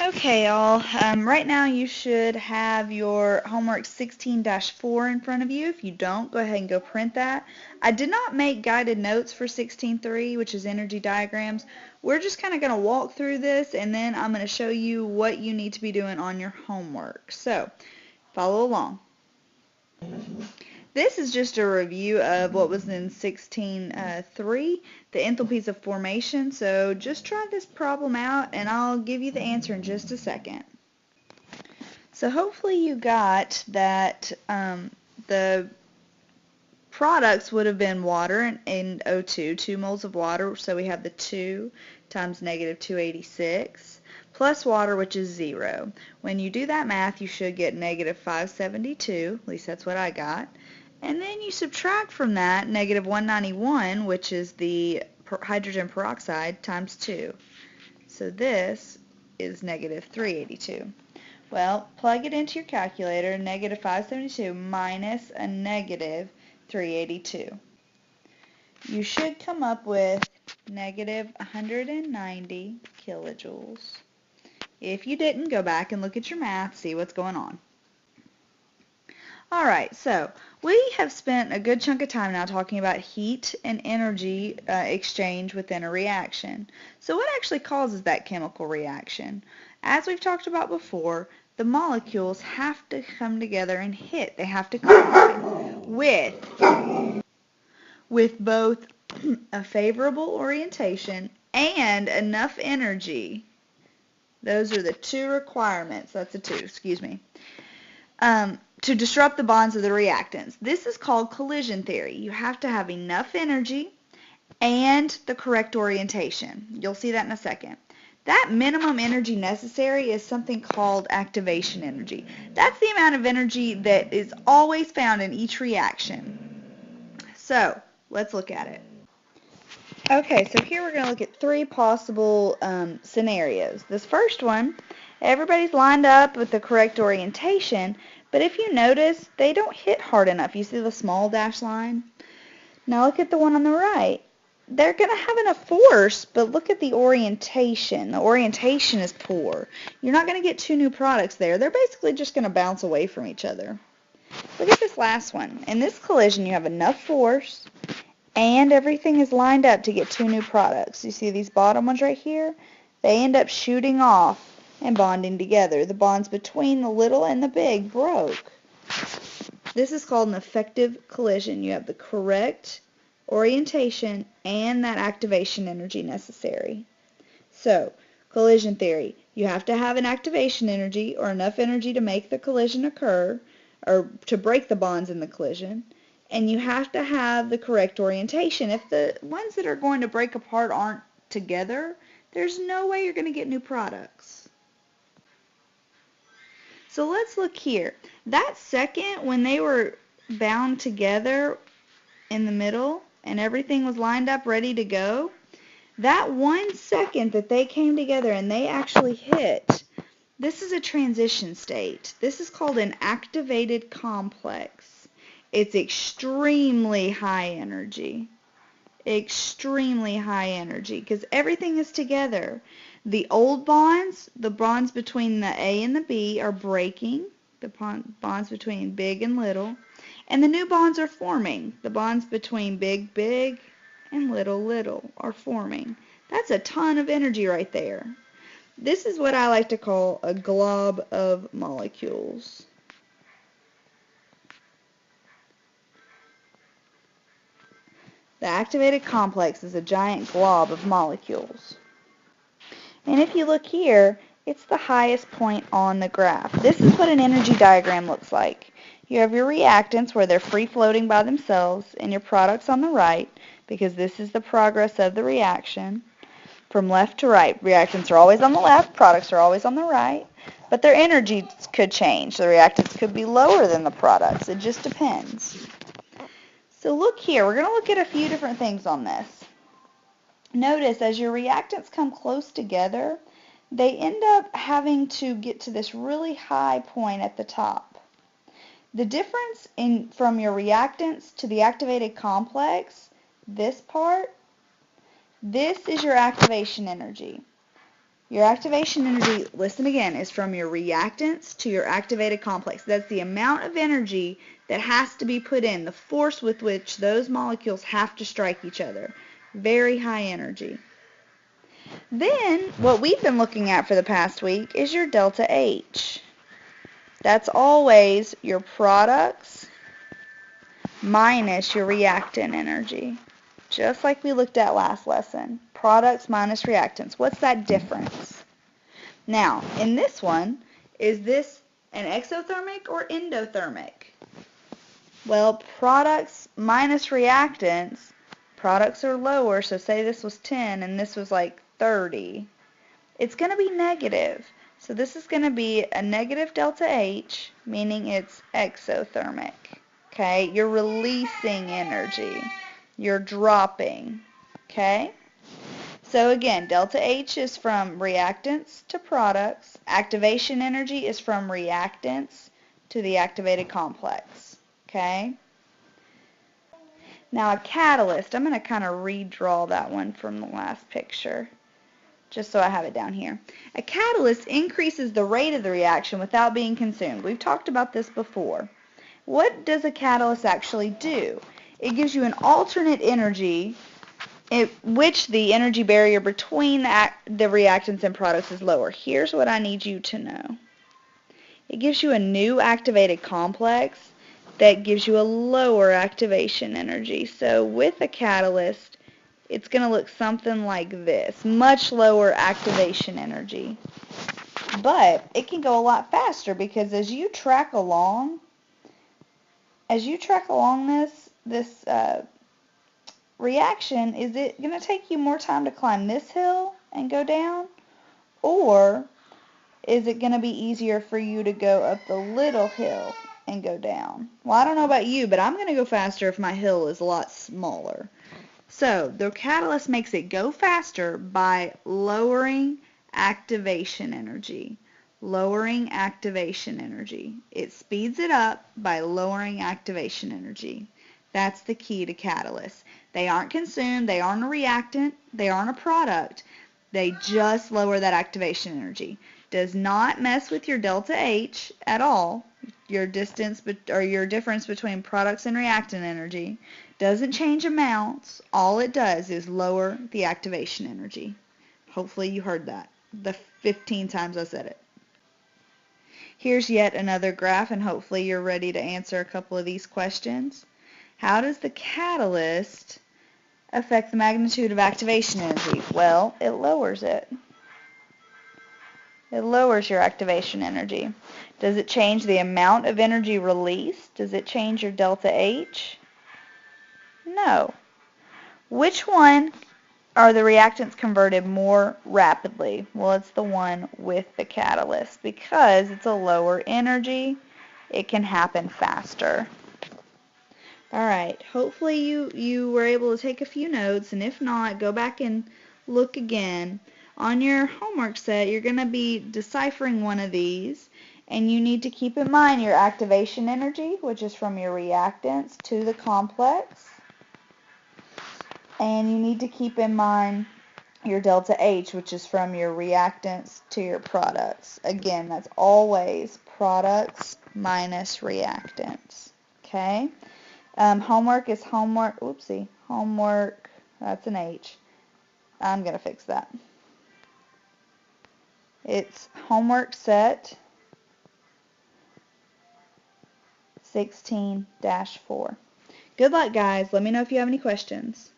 Okay, y'all. Right now you should have your homework 16-4 in front of you. If you don't, go ahead and go print that. I did not make guided notes for 16-3, which is energy diagrams. We're just kind of going to walk through this, and then I'm going to show you what you need to be doing on your homework. So, follow along. This is just a review of what was in 16-3, the enthalpies of formation. So just try this problem out, and I'll give you the answer in just a second. So hopefully you got that the products would have been water and O2, 2 moles of water, so we have the 2 times negative 286, plus water, which is 0. When you do that math, you should get negative 572, at least that's what I got. And then you subtract from that negative 191, which is the hydrogen peroxide, times 2. So this is negative 382. Well, plug it into your calculator, negative 572 minus a negative 382. You should come up with negative 190 kilojoules. If you didn't, go back and look at your math, see what's going on. Alright, so we have spent a good chunk of time now talking about heat and energy exchange within a reaction. So what actually causes that chemical reaction? As we've talked about before, the molecules have to come together and hit. They have to collide with both a favorable orientation and enough energy. Those are the two requirements. That's a 2, excuse me. To disrupt the bonds of the reactants. This is called collision theory. You have to have enough energy and the correct orientation. You'll see that in a second. That minimum energy necessary is something called activation energy. That's the amount of energy that is always found in each reaction. So, let's look at it. Okay, so here we're going to look at 3 possible scenarios. This first one, everybody's lined up with the correct orientation, but if you notice, they don't hit hard enough. You see the small dashed line? Now look at the one on the right. They're going to have enough force, but look at the orientation. The orientation is poor. You're not going to get 2 new products there. They're basically just going to bounce away from each other. Look at this last one. In this collision, you have enough force, and everything is lined up to get 2 new products. You see these bottom ones right here? They end up shooting off and bonding together. The bonds between the little and the big broke. This is called an effective collision. You have the correct orientation and that activation energy necessary. So, collision theory. You have to have an activation energy or enough energy to make the collision occur, or to break the bonds in the collision. And you have to have the correct orientation. If the ones that are going to break apart aren't together, there's no way you're going to get new products. So let's look here. That second, when they were bound together in the middle and everything was lined up ready to go, that 1 second that they came together and they actually hit, this is a transition state. This is called an activated complex. It's extremely high energy. Extremely high energy because everything is together. The old bonds, the bonds between the A and the B are breaking, the bonds between big and little, and the new bonds are forming. The bonds between big, big, and little, little are forming. That's a ton of energy right there. This is what I like to call a glob of molecules. The activated complex is a giant glob of molecules. And if you look here, it's the highest point on the graph. This is what an energy diagram looks like. You have your reactants where they're free floating by themselves and your products on the right, because this is the progress of the reaction from left to right. Reactants are always on the left, products are always on the right, but their energy could change. The reactants could be lower than the products. It just depends. So look here, we're going to look at a few different things on this. Notice as your reactants come close together, they end up having to get to this really high point at the top. The difference from your reactants to the activated complex, this part, this is your activation energy. Your activation energy, listen again, is from your reactants to your activated complex. That's the amount of energy that has to be put in, the force with which those molecules have to strike each other. Very high energy. Then, what we've been looking at for the past week is your delta H. That's always your products minus your reactant energy. Just like we looked at last lesson. Products minus reactants. What's that difference? Now, in this one, is this an exothermic or endothermic? Well, products minus reactants, products are lower, so say this was 10 and this was like 30. It's going to be negative. So this is going to be a negative delta H, meaning it's exothermic. Okay, you're releasing energy. You're dropping. Okay? So again, delta H is from reactants to products. Activation energy is from reactants to the activated complex. Okay? Now a catalyst, I'm going to kind of redraw that one from the last picture, just so I have it down here. A catalyst increases the rate of the reaction without being consumed. We've talked about this before. What does a catalyst actually do? It gives you an alternate energy in which the energy barrier between the reactants and products is lower. Here's what I need you to know. It gives you a new activated complex that gives you a lower activation energy. So with a catalyst, it's going to look something like this. Much lower activation energy. But it can go a lot faster because as you track along this reaction, is it going to take you more time to climb this hill and go down? Or is it going to be easier for you to go up the little hill and go down? Well, I don't know about you, but I'm going to go faster if my hill is a lot smaller. So the catalyst makes it go faster by lowering activation energy. Lowering activation energy. It speeds it up by lowering activation energy. That's the key to catalysts. They aren't consumed, they aren't a reactant, they aren't a product. They just lower that activation energy. Does not mess with your delta H at all. Your distance or your difference between products and reactant energy. Doesn't change amounts. All it does is lower the activation energy. Hopefully you heard that the 15 times I said it. Here's yet another graph, and hopefully you're ready to answer a couple of these questions. How does the catalyst affect the magnitude of activation energy? Well, it lowers it. It lowers your activation energy. Does it change the amount of energy released? Does it change your delta H? No. Which one are the reactants converted more rapidly? Well, it's the one with the catalyst because it's a lower energy. It can happen faster. All right, hopefully you were able to take a few notes, and if not, go back and look again. On your homework set, you're going to be deciphering one of these, and you need to keep in mind your activation energy, which is from your reactants to the complex. And you need to keep in mind your delta H, which is from your reactants to your products. Again, that's always products minus reactants. Okay? Homework is homework. Oopsie. Homework. That's an H. I'm going to fix that. It's homework set 16-4. Good luck, guys. Let me know if you have any questions.